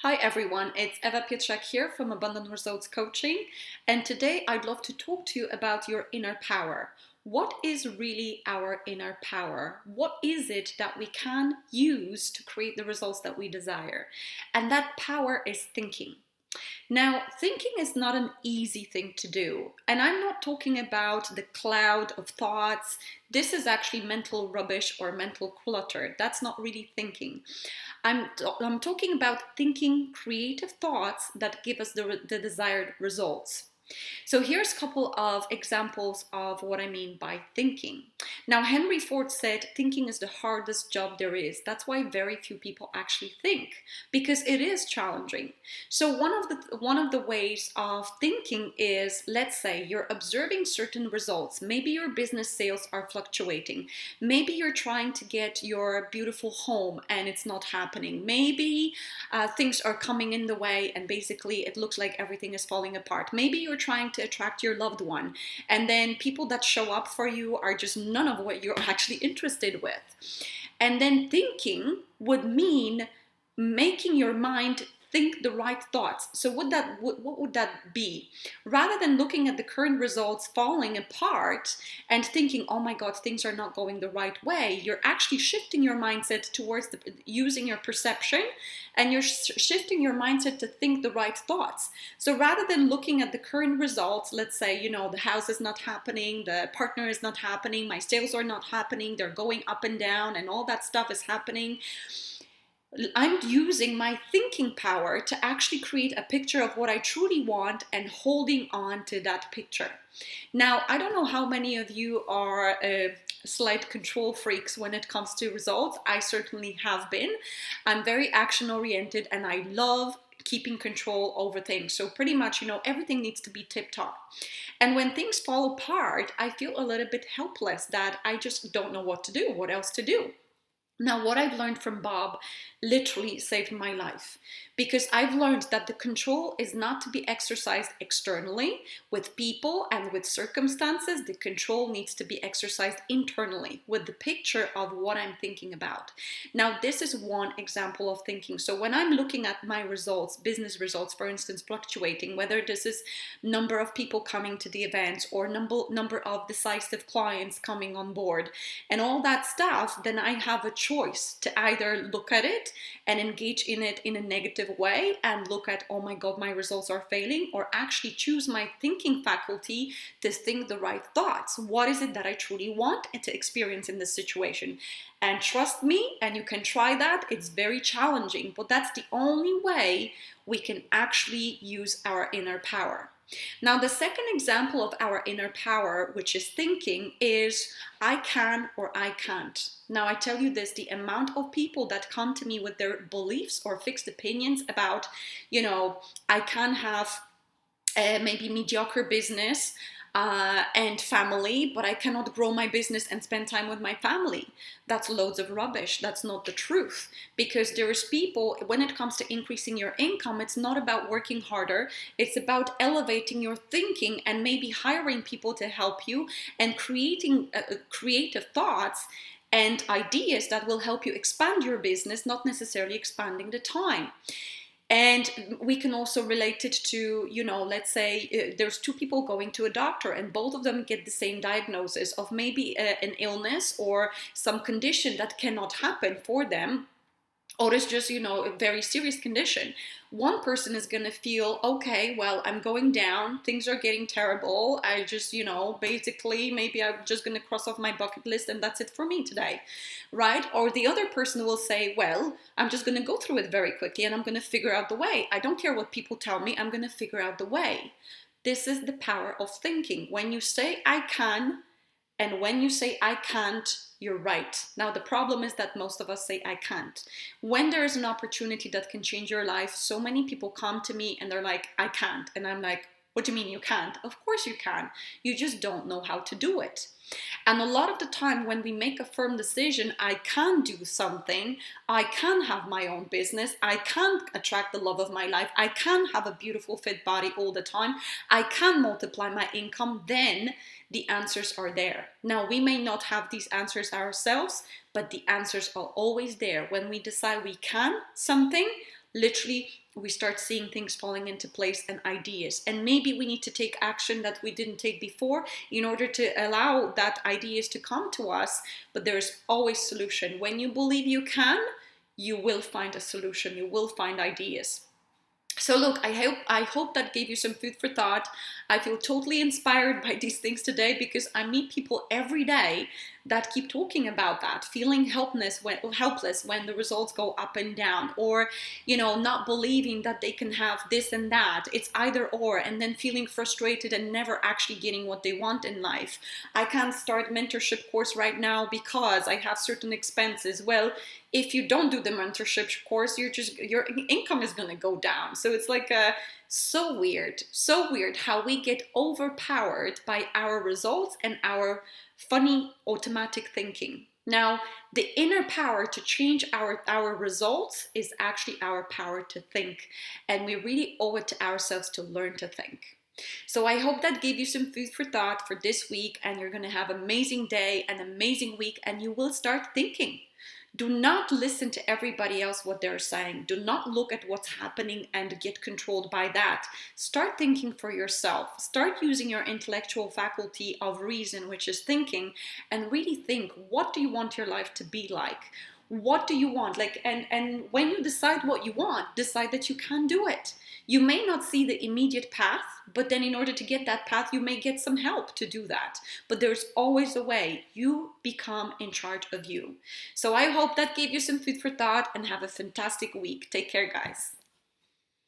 Hi everyone, it's Eva Pietrzak here from Abundant Results Coaching, and today I'd love to talk to you about your inner power. What is really our inner power? What is it that we can use to create the results that we desire? And that power is thinking. Now, thinking is not an easy thing to do. And I'm not talking about the cloud of thoughts. This is actually mental rubbish or mental clutter. That's not really thinking. I'm talking about thinking creative thoughts that give us the desired results. So here's a couple of examples of what I mean by thinking. Now, Henry Ford said thinking is the hardest job there is. That's why very few people actually think, because it is challenging. So one of the ways of thinking is, let's say you're observing certain results. Maybe your business sales are fluctuating. Maybe you're trying to get your beautiful home and it's not happening. Maybe things are coming in the way and basically it looks like everything is falling apart. Maybe you're trying to attract your loved one, and then people that show up for you are just none of what you're actually interested with. And then thinking would mean making your mind think the right thoughts. So what would that be? Rather than looking at the current results falling apart and thinking, oh my God, things are not going the right way, you're actually shifting your mindset towards using your perception, and you're shifting your mindset to think the right thoughts. So rather than looking at the current results, let's say, the house is not happening, the partner is not happening, my sales are not happening, they're going up and down and all that stuff is happening, I'm using my thinking power to actually create a picture of what I truly want and holding on to that picture. Now, I don't know how many of you are slight control freaks when it comes to results. I certainly have been. I'm very action oriented and I love keeping control over things. So pretty much, everything needs to be tip top. And when things fall apart, I feel a little bit helpless that I just don't know what to do, what else to do. Now, what I've learned from Bob literally saved my life, because I've learned that the control is not to be exercised externally with people and with circumstances. The control needs to be exercised internally with the picture of what I'm thinking about. Now, this is one example of thinking. So when I'm looking at my results, business results, for instance, fluctuating, whether this is number of people coming to the events or number of decisive clients coming on board and all that stuff, then I have a choice to either look at it and engage in it in a negative way and look at, oh my God, my results are failing, or actually choose my thinking faculty to think the right thoughts. What is it that I truly want and to experience in this situation? And trust me, and you can try that, it's very challenging, but that's the only way we can actually use our inner power. Now, the second example of our inner power, which is thinking, is I can or I can't. Now, I tell you this, the amount of people that come to me with their beliefs or fixed opinions about, I can have maybe mediocre business and family, but I cannot grow my business and spend time with my family. That's loads of rubbish. That's not the truth. Because there is people, when it comes to increasing your income, it's not about working harder. It's about elevating your thinking and maybe hiring people to help you and creating creative thoughts and ideas that will help you expand your business, not necessarily expanding the time. And we can also relate it to, let's say there's two people going to a doctor and both of them get the same diagnosis of maybe an illness or some condition that cannot happen for them, or it's just, a very serious condition. One person is going to feel, okay, well, I'm going down, things are getting terrible, I just, basically, maybe I'm just going to cross off my bucket list and that's it for me today, right? Or the other person will say, well, I'm just going to go through it very quickly and I'm going to figure out the way. I don't care what people tell me, I'm going to figure out the way. This is the power of thinking. When you say I can, and when you say I can't, you're right. Now, the problem is that most of us say I can't. When there is an opportunity that can change your life, so many people come to me and they're like, I can't. And I'm like, what do you mean you can't? Of course you can. You just don't know how to do it. And a lot of the time when we make a firm decision, I can do something, I can have my own business, I can attract the love of my life, I can have a beautiful fit body all the time, I can multiply my income, then the answers are there. Now, we may not have these answers ourselves, but the answers are always there. When we decide we can something, literally we start seeing things falling into place and ideas. And maybe we need to take action that we didn't take before in order to allow that ideas to come to us. But there's always solution. When you believe you can, you will find a solution. You will find ideas. So look, I hope that gave you some food for thought. I feel totally inspired by these things today because I meet people every day that keep talking about that, feeling helpless when the results go up and down, or not believing that they can have this and that. It's either or, and then feeling frustrated and never actually getting what they want in life. I can't start mentorship course right now because I have certain expenses. Well, if you don't do the mentorship course, your income is going to go down. So it's like so weird how we get overpowered by our results and our funny automatic thinking. Now, the inner power to change our results is actually our power to think, and we really owe it to ourselves to learn to think. So I hope that gave you some food for thought for this week, and you're going to have an amazing day, an amazing week, and you will start thinking. Do not listen to everybody else what they're saying. Do not look at what's happening and get controlled by that. Start thinking for yourself. Start using your intellectual faculty of reason, which is thinking, and really think, what do you want your life to be like? What do you want? And when you decide what you want, decide that you can do it. You may not see the immediate path, but then in order to get that path, you may get some help to do that. But there's always a way. You become in charge of you. So I hope that gave you some food for thought, and have a fantastic week. Take care, guys.